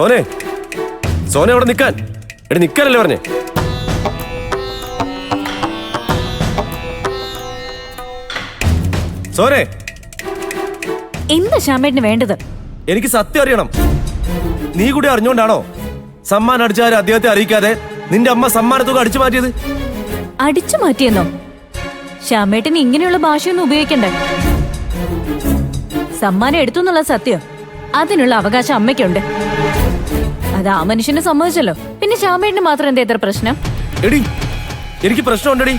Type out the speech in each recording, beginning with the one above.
സോനെ, സോനെ അവിടെ നിൽക്കാൻ. എടി നിൽക്കാനല്ലേ പറഞ്ഞേ? സോനെ, എന്താ ശ്യാമേട്ടന് വേണ്ടത്? എനിക്ക് സത്യം അറിയണം. നീ കൂടി അറിഞ്ഞോണ്ടാണോ സമ്മാനം അടിച്ചാൽ അദ്ദേഹത്തെ അറിയിക്കാതെ നിന്റെ അമ്മ സമ്മാനത്തുക അടിച്ചു മാറ്റിയത്? അടിച്ചു മാറ്റിയെന്നോ? ശ്യാമേട്ടന് ഇങ്ങനെയുള്ള ഭാഷയൊന്നും ഉപയോഗിക്കണ്ടേ. സമ്മാനം എടുത്തു എന്നുള്ള സത്യം, അതിനുള്ള അവകാശം അമ്മയ്ക്കുണ്ട്. അത് ആ മനുഷ്യനെ സമ്മതിച്ചല്ലോ. പിന്നെ ശ്യാമേട്ടന് മാത്രം എന്താ ഇത്ര പ്രശ്നം? എടി, എനിക്ക് പ്രശ്നമുണ്ടടി.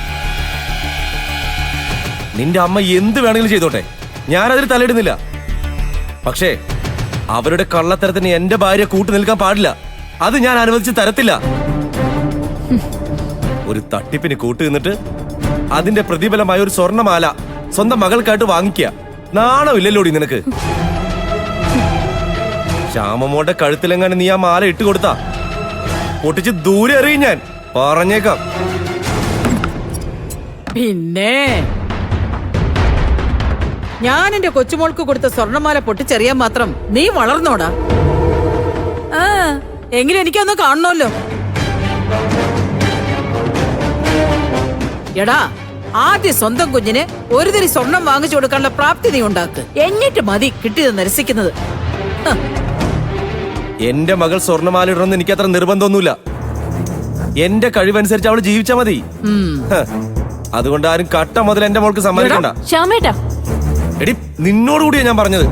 നിന്റെ അമ്മ എന്ത് വേണമെങ്കിലും ചെയ്തോട്ടെ, ഞാനതിൽ തലയിടുന്നില്ല. പക്ഷേ അവരുടെ കള്ളത്തരത്തിന് എന്റെ ഭാര്യ കൂട്ടു നിൽക്കാൻ പാടില്ല. അത് ഞാൻ അനുവദിച്ച് തരത്തില്ല. ഒരു തട്ടിപ്പിന് കൂട്ടു നിന്നിട്ട് അതിന്റെ പ്രതിഫലമായ ഒരു സ്വർണ്ണമാല സ്വന്തം മകൾക്കായിട്ട് വാങ്ങിക്കുക. നാണമില്ലല്ലോടി നിനക്ക്? ശ്യാമമോടെ കഴുത്തിലെങ്ങാനും നീ ആ മാല ഇട്ട് കൊടുത്താ പൊട്ടിച്ച് ദൂരെ എറിയും ഞാൻ, പറഞ്ഞേക്കാം. പിന്നെ ഞാൻ എന്റെ കൊച്ചുമോൾക്ക് കൊടുത്ത സ്വർണ്ണമാല പൊട്ടിച്ചെറിയാൻ മാത്രം നീ വളർന്നോടാ? ആ, എങ്കിലും എനിക്കൊന്ന് കാണണമല്ലോ. എടാ, ആദ്യം സ്വന്തം കുഞ്ഞിന് ഒരു തിരി സ്വർണം വാങ്ങിച്ചു കൊടുക്കാനുള്ള പ്രാപ്തി നീ ഉണ്ടാക്ക്. എന്നിട്ട് മതി കിട്ടിയത് നിരസിക്കുന്നത്. എന്റെ മകൾ സ്വർണ്ണമാല ഇടണമെന്ന് എനിക്ക് അത്ര നിർബന്ധമൊന്നുമില്ല. എന്റെ കഴിവനുസരിച്ച് അവള് ജീവിച്ചാ മതി. അതുകൊണ്ട് ആരും കട്ട മുതൽ എന്റെ മോൾക്ക് സമ്മതിക്കണ്ട. ശ്യാമേട്ടാ, എടി, നിന്നോടുകൂടിയാ ഞാൻ പറഞ്ഞത്.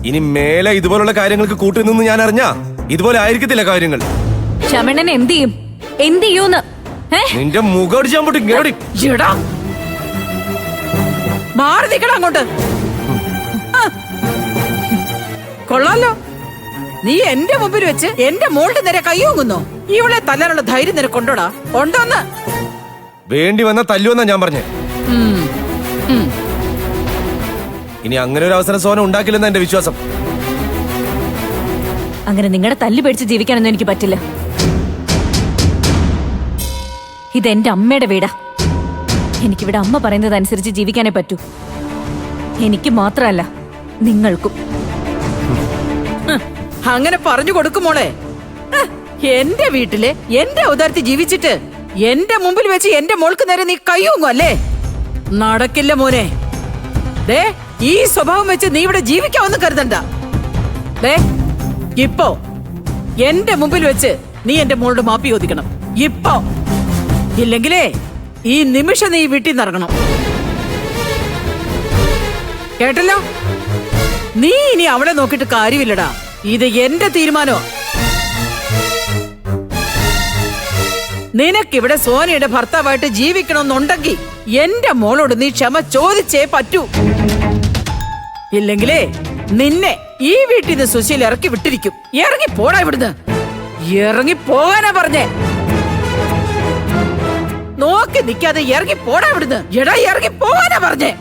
ഇനി മേലെ ഇതുപോലുള്ള കാര്യങ്ങൾക്ക് കൂട്ടുനിന്ന് ഞാൻ അറിഞ്ഞാ ഇതുപോലെ ആയിരിക്കത്തില്ല കാര്യങ്ങൾ. ശ്യാമേട്ടൻ എന്ത് ചെയ്യും? എന്ത് ചെയ്യൂന്ന്? നിന്റെ മുഖം അടിച്ചാൻ പൊട്ടി. മാറി നിക്കണം അങ്ങോട്ട്. കൊള്ളാലോ, നീ എന്റെ മുമ്പിൽ വെച്ച് എന്റെ മോളുടെ നേരെ കയ്യോങ്ങുന്നോ? ഇവളെ തല്ലാനുള്ള ധൈര്യം നിനക്കൊണ്ടോടാ? ഉണ്ടോന്ന്? വേണ്ടി വന്ന തല്ലുവെന്നാ ഞാൻ പറഞ്ഞേ. ഇനി അങ്ങനെ ഒരു അവസരം സോന ഉണ്ടാക്കില്ലെന്ന എന്റെ വിശ്വാസം. അങ്ങനെ നിങ്ങളുടെ തല്ലു പേടിച്ച് ജീവിക്കാനൊന്നും എനിക്ക് പറ്റില്ല. ഇതെന്റെ അമ്മയുടെ വീടാ. എനിക്കിവിടെ അമ്മ പറയുന്നത് അനുസരിച്ച് ജീവിക്കാനേ പറ്റൂ. എനിക്ക് മാത്രമല്ല, നിങ്ങൾക്കും. അങ്ങനെ പറഞ്ഞു കൊടുക്കുമോളെ. എന്റെ വീട്ടില് എന്റെ ഔദാര്യത്തിൽ ജീവിച്ചിട്ട് എന്റെ മുമ്പിൽ വെച്ച് എന്റെ മോൾക്ക് നേരെ നീ കയ്യൂങ്ങും അല്ലേ? നടക്കില്ല മോനെ. ദേ, ഈ സ്വഭാവം വെച്ച് നീ ഇവിടെ ജീവിക്കാവെന്ന് കരുതണ്ട. ദേ, ഇപ്പോ എന്റെ മുമ്പിൽ വെച്ച് നീ എന്റെ മോളുടെ മാപ്പി ചോദിക്കണം. ഇപ്പോ ഇല്ലെങ്കിലേ ഈ നിമിഷം നീ വീട്ടിൽ നിന്ന് ഇറങ്ങണം. കേട്ടല്ലോ? നീ ഇനി അവളെ നോക്കിയിട്ട് കാര്യമില്ലടാ. ഇത് എന്റെ തീരുമാനോ. നിനക്കിവിടെ സോനയുടെ ഭർത്താവായിട്ട് ജീവിക്കണമെന്നുണ്ടെങ്കിൽ എന്റെ മോളോട് നീ ക്ഷമ ചോദിച്ചേ പറ്റൂ. ഇല്ലെങ്കിലേ നിന്നെ ഈ വീട്ടിൽ നിന്ന് സുശീൽ ഇറക്കി വിട്ടിരിക്കും. ഇറങ്ങി പോടാ ഇവിടുന്ന്. ഇറങ്ങി പോകാനാ പറഞ്ഞേ. നോക്കി നിൽക്കാതെ ഇറങ്ങി പോടാ ഇവിടുന്ന്. എടാ, ഇറങ്ങി പോകാനാ പറഞ്ഞേ.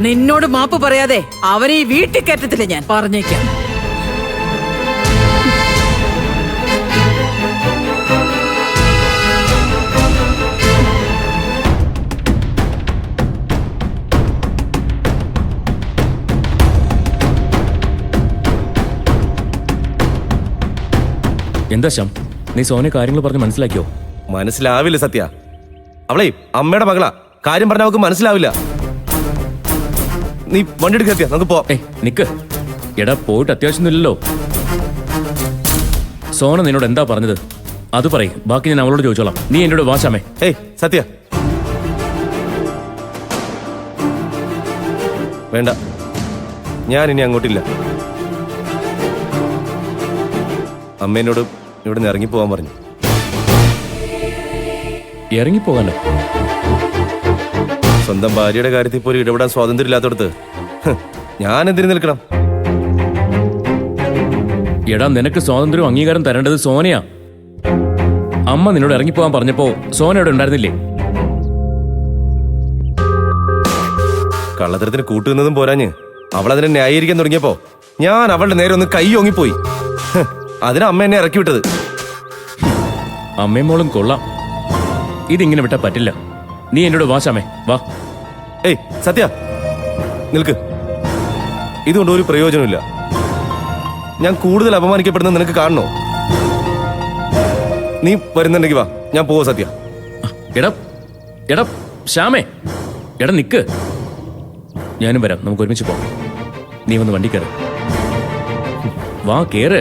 നിന്നോട് മാപ്പ് പറയാതെ അവനെ ഈ വീട്ടിൽ കയറ്റത്തില്ല ഞാൻ, പറഞ്ഞേക്കാം. എന്താ ശ്യാം, നീ സോനെ കാര്യങ്ങൾ പറഞ്ഞ് മനസ്സിലാക്കിയോ? മനസ്സിലാവില്ല സത്യ. അവളെ അമ്മയുടെ മകളാ. കാര്യം പറഞ്ഞ അവൾക്ക് മനസ്സിലാവില്ല. നീ വണ്ടി എടുക്കുക, നമുക്ക് പോ. നിക്ക്. എടാ, പോയിട്ട് അത്യാവശ്യമൊന്നുമില്ലല്ലോ. സോന നിന്നോട് എന്താ പറഞ്ഞത് അത് പറയും. ബാക്കി ഞാൻ അവളോട് ചോദിച്ചോളാം. നീ എന്നോട് വാശാമേ. സത്യ, വേണ്ട, ഞാൻ ഇനി അങ്ങോട്ടില്ല. അമ്മേനോട് ഇവിടെ നിന്ന് ഇറങ്ങിപ്പോവാൻ പറഞ്ഞു. ഇറങ്ങിപ്പോകാനോ? സ്വന്തം ഭാര്യയുടെ കാര്യത്തിൽ പോലും ഇടപെടാൻ സ്വാതന്ത്ര്യം ഇല്ലാത്തടത്ത് ഞാൻ എന്തിനു നിൽക്കണം? എടാ, നിനക്ക് സ്വാതന്ത്ര്യം അംഗീകാരം തരേണ്ടത് സോനയാ. അമ്മ നിന്നോട് ഇറങ്ങിപ്പോവാൻ പറഞ്ഞപ്പോ സോന ഇവിടെ ഉണ്ടായിരുന്നില്ലേ? കള്ളത്തരത്തിന് കൂട്ടുന്നതും പോരാഞ്ഞ് അവൾ അതിനെ ന്യായീകരിക്കാൻ തുടങ്ങിയപ്പോ ഞാൻ അവളുടെ നേരെ ഒന്ന് കൈ ഓങ്ങിപ്പോയി. അതിന് അമ്മ എന്നെ ഇറക്കി വിട്ടത്. അമ്മയും മോളും കൊള്ളാം. ഇതിങ്ങനെ വിട്ടാ പറ്റില്ല. നീ എന്നോട് വാ ശ്യാമേ, വാ. ഏയ് സത്യ, നിൽക്ക്. ഇതുകൊണ്ട് ഒരു പ്രയോജനമില്ല. ഞാൻ കൂടുതൽ അപമാനിക്കപ്പെടുന്നത് നിനക്ക് കാണണോ? നീ വരുന്നുണ്ടെങ്കിൽ വാ, ഞാൻ പോവാ സത്യ. എടാ എടാ ശ്യാമേ, എടാ നിക്ക്. ഞാനും വരാം, നമുക്ക് ഒരുമിച്ച് പോവാം. നീ വന്ന് വണ്ടി കയറ്. വാ കേറ്.